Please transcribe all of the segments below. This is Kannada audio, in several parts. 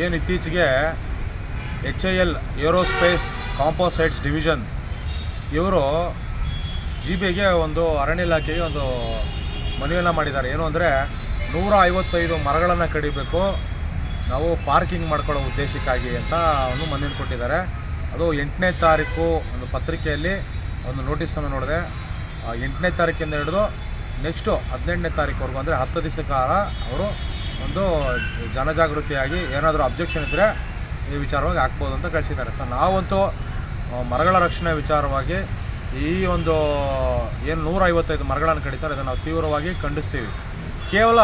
ಏನು ಇತ್ತೀಚೆಗೆ HAL ಏರೋಸ್ಪೇಸ್ ಕಾಂಪೋಸೈಟ್ಸ್ ಡಿವಿಷನ್ ಇವರು GB ಒಂದು ಅರಣ್ಯ ಇಲಾಖೆಗೆ ಒಂದು ಮನವಿಯನ್ನು ಮಾಡಿದ್ದಾರೆ. ಏನು ಅಂದರೆ 155 ಮರಗಳನ್ನು ಕಡಿಬೇಕು ನಾವು ಪಾರ್ಕಿಂಗ್ ಮಾಡ್ಕೊಳ್ಳೋ ಉದ್ದೇಶಕ್ಕಾಗಿ ಅಂತ ಒಂದು ಮನವಿಯನ್ನು ಕೊಟ್ಟಿದ್ದಾರೆ. ಅದು 8ನೇ ತಾರೀಕು ಒಂದು ಪತ್ರಿಕೆಯಲ್ಲಿ ಒಂದು ನೋಟಿಸನ್ನು ನೋಡಿದೆ. 8ನೇ ತಾರೀಕಿಂದ ಹಿಡಿದು ನೆಕ್ಸ್ಟು 18ನೇ ತಾರೀಕುವರೆಗೂ ಅಂದರೆ 10 ದಿವಸ ಕಾಲ ಅವರು ಒಂದು ಜನಜಾಗೃತಿಯಾಗಿ ಏನಾದರೂ ಅಬ್ಜೆಕ್ಷನ್ ಇದ್ದರೆ ಈ ವಿಚಾರವಾಗಿ ಹಾಕ್ಬೋದು ಅಂತ ಕಳಿಸಿದ್ದಾರೆ. ಸೊ ನಾವಂತೂ ಮರಗಳ ರಕ್ಷಣೆ ವಿಚಾರವಾಗಿ ಈ ಒಂದು ಏನು 155 ಮರಗಳನ್ನು ಕಡಿತಾರೆ ಇದನ್ನು ನಾವು ತೀವ್ರವಾಗಿ ಖಂಡಿಸ್ತೀವಿ. ಕೇವಲ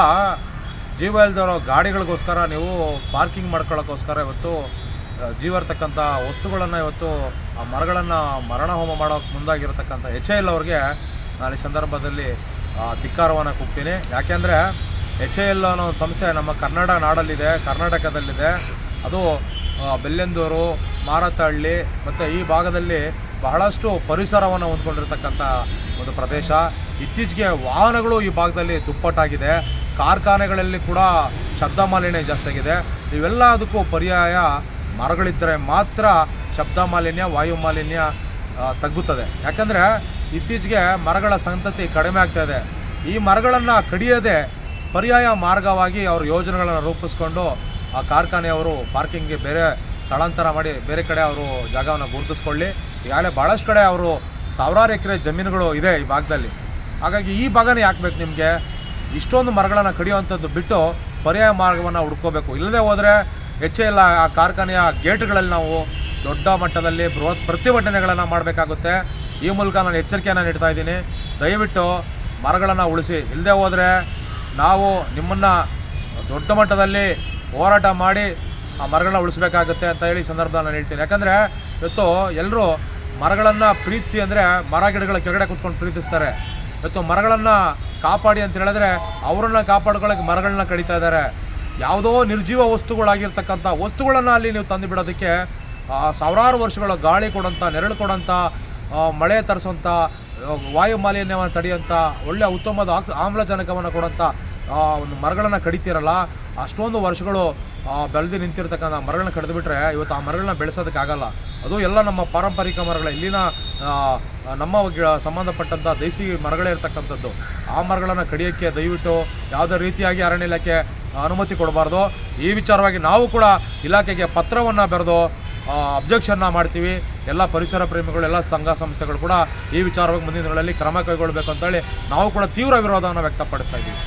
ಜೀವ ಇಲ್ದಿರೋ ಗಾಡಿಗಳಿಗೋಸ್ಕರ ನೀವು ಪಾರ್ಕಿಂಗ್ ಮಾಡ್ಕೊಳ್ಳೋಕ್ಕೋಸ್ಕರ ಇವತ್ತು ಜೀವ ಇರ್ತಕ್ಕಂಥ ವಸ್ತುಗಳನ್ನು ಇವತ್ತು ಆ ಮರಗಳನ್ನು ಮರಣ ಹೋಮ ಮಾಡೋಕ್ಕೆ ಮುಂದಾಗಿರತಕ್ಕಂಥ HAL ಅವ್ರಿಗೆ ನಾನು ಈ ಸಂದರ್ಭದಲ್ಲಿ ಧಿಕ್ಕಾರವನ್ನು ಕೂಗ್ತೀನಿ. ಯಾಕೆಂದರೆ HAL ಅನ್ನೋ ಒಂದು ಸಂಸ್ಥೆ ನಮ್ಮ ಕನ್ನಡ ನಾಡಲ್ಲಿದೆ, ಕರ್ನಾಟಕದಲ್ಲಿದೆ. ಅದು ಬೆಲ್ಲೆಂದೂರು, ಮಾರತಹಳ್ಳಿ ಮತ್ತು ಈ ಭಾಗದಲ್ಲಿ ಬಹಳಷ್ಟು ಪರಿಸರವನ್ನು ಹೊಂದ್ಕೊಂಡಿರ್ತಕ್ಕಂಥ ಒಂದು ಪ್ರದೇಶ. ಇತ್ತೀಚೆಗೆ ವಾಹನಗಳು ಈ ಭಾಗದಲ್ಲಿ ದುಪ್ಪಟ್ಟಾಗಿದೆ, ಕಾರ್ಖಾನೆಗಳಲ್ಲಿ ಕೂಡ ಶಬ್ದ ಮಾಲಿನ್ಯ ಜಾಸ್ತಿಯಾಗಿದೆ. ಇವೆಲ್ಲದಕ್ಕೂ ಪರ್ಯಾಯ ಮರಗಳಿದ್ದರೆ ಮಾತ್ರ ಶಬ್ದ ಮಾಲಿನ್ಯ, ವಾಯು ಮಾಲಿನ್ಯ ತಗ್ಗುತ್ತದೆ. ಯಾಕಂದರೆ ಇತ್ತೀಚೆಗೆ ಮರಗಳ ಸಂತತಿ ಕಡಿಮೆ ಆಗ್ತಾಯಿದೆ. ಈ ಮರಗಳನ್ನು ಕಡಿಯದೆ ಪರ್ಯಾಯ ಮಾರ್ಗವಾಗಿ ಅವರು ಯೋಜನೆಗಳನ್ನು ರೂಪಿಸ್ಕೊಂಡು ಆ ಕಾರ್ಖಾನೆಯವರು ಪಾರ್ಕಿಂಗ್ಗೆ ಬೇರೆ ಸ್ಥಳಾಂತರ ಮಾಡಿ ಬೇರೆ ಕಡೆ ಅವರು ಜಾಗವನ್ನು ಗುರುತಿಸ್ಕೊಳ್ಳಿ. ಈಗಾಗಲೇ ಭಾಳಷ್ಟು ಕಡೆ ಅವರು ಸಾವಿರಾರು ಎಕರೆ ಜಮೀನುಗಳು ಇದೆ ಈ ಭಾಗದಲ್ಲಿ. ಹಾಗಾಗಿ ಈ ಭಾಗನೇ ಯಾಕೆ ಬೇಕು ನಿಮಗೆ? ಇಷ್ಟೊಂದು ಮರಗಳನ್ನು ಕಡಿಯುವಂಥದ್ದು ಬಿಟ್ಟು ಪರ್ಯಾಯ ಮಾರ್ಗವನ್ನು ಹುಡ್ಕೋಬೇಕು. ಇಲ್ಲದೆ ಹೋದರೆ HAL ಆ ಕಾರ್ಖಾನೆಯ ಗೇಟ್ಗಳಲ್ಲಿ ನಾವು ದೊಡ್ಡ ಮಟ್ಟದಲ್ಲಿ ಬೃಹತ್ ಪ್ರತಿಭಟನೆಗಳನ್ನು ಮಾಡಬೇಕಾಗುತ್ತೆ. ಈ ಮೂಲಕ ನಾನು ಎಚ್ಚರಿಕೆಯನ್ನು ನೀಡ್ತಾ ಇದ್ದೀನಿ. ದಯವಿಟ್ಟು ಮರಗಳನ್ನು ಉಳಿಸಿ. ಇಲ್ಲದೆ ಹೋದರೆ ನಾವು ನಿಮ್ಮನ್ನು ದೊಡ್ಡ ಮಟ್ಟದಲ್ಲಿ ಹೋರಾಟ ಮಾಡಿ ಆ ಮರಗಳನ್ನ ಉಳಿಸ್ಬೇಕಾಗುತ್ತೆ ಅಂತ ಹೇಳಿ ಸಂದರ್ಭದಲ್ಲಿ ನಾನು ಹೇಳ್ತೀನಿ. ಯಾಕಂದರೆ ಇವತ್ತು ಎಲ್ಲರೂ ಮರಗಳನ್ನು ಪ್ರೀತಿಸಿ ಅಂದರೆ ಮರ ಗಿಡಗಳ ಕೆಳಗಡೆ ಕೂತ್ಕೊಂಡು ಪ್ರೀತಿಸ್ತಾರೆ. ಇವತ್ತು ಮರಗಳನ್ನು ಕಾಪಾಡಿ ಅಂತ ಹೇಳಿದ್ರೆ ಅವರನ್ನು ಕಾಪಾಡ್ಕೊಳ್ಳೋಕ್ಕೆ ಮರಗಳನ್ನ ಕಡಿತಾ ಇದ್ದಾರೆ. ಯಾವುದೋ ನಿರ್ಜೀವ ವಸ್ತುಗಳಾಗಿರ್ತಕ್ಕಂಥ ವಸ್ತುಗಳನ್ನು ಅಲ್ಲಿ ನೀವು ತಂದು ಬಿಡೋದಕ್ಕೆ ಸಾವಿರಾರು ವರ್ಷಗಳ ಗಾಳಿ ಕೊಡೋಂಥ, ನೆರಳು ಕೊಡೋಂಥ, ಮಳೆ ತರಿಸೋಂಥ, ವಾಯು ಮಾಲಿನ್ಯವನ್ನು ತಡೆಯೋಂಥ, ಒಳ್ಳೆಯ ಉತ್ತಮವಾದ ಆಮ್ಲಜನಕವನ್ನು ಕೊಡೋಂಥ ಒಂದು ಮರಗಳನ್ನು ಕಡಿತೀರಲ್ಲ, ಅಷ್ಟೊಂದು ವರ್ಷಗಳು ಬೆಳೆದು ನಿಂತಿರ್ತಕ್ಕಂಥ ಮರಗಳನ್ನ ಕಡಿದುಬಿಟ್ರೆ ಇವತ್ತು ಆ ಮರಗಳನ್ನ ಬೆಳೆಸೋದಕ್ಕಾಗಲ್ಲ. ಅದು ಎಲ್ಲ ನಮ್ಮ ಪಾರಂಪರಿಕ ಮರಗಳ ಇಲ್ಲಿನ ನಮ್ಮ ಸಂಬಂಧಪಟ್ಟಂಥ ದೇಸಿ ಮರಗಳೇ ಇರ್ತಕ್ಕಂಥದ್ದು. ಆ ಮರಗಳನ್ನು ಕಡಿಯೋಕ್ಕೆ ದಯವಿಟ್ಟು ಯಾವುದೇ ರೀತಿಯಾಗಿ ಅರಣ್ಯ ಇಲಾಖೆ ಅನುಮತಿ ಕೊಡಬಾರ್ದು. ಈ ವಿಚಾರವಾಗಿ ನಾವು ಕೂಡ ಇಲಾಖೆಗೆ ಪತ್ರವನ್ನು ಬರೆದು ಅಬ್ಜೆಕ್ಷನ್ನ ಮಾಡ್ತೀವಿ. ಎಲ್ಲ ಪರಿಸರ ಪ್ರೇಮಿಗಳು, ಎಲ್ಲ ಸಂಘ ಸಂಸ್ಥೆಗಳು ಕೂಡ ಈ ವಿಚಾರವಾಗಿ ಮುಂದಿನ ದಿನಗಳಲ್ಲಿ ಕ್ರಮ ಕೈಗೊಳ್ಳಬೇಕು ಅಂತೇಳಿ ನಾವು ಕೂಡ ತೀವ್ರ ವಿರೋಧವನ್ನು ವ್ಯಕ್ತಪಡಿಸ್ತಾ ಇದ್ದೀವಿ.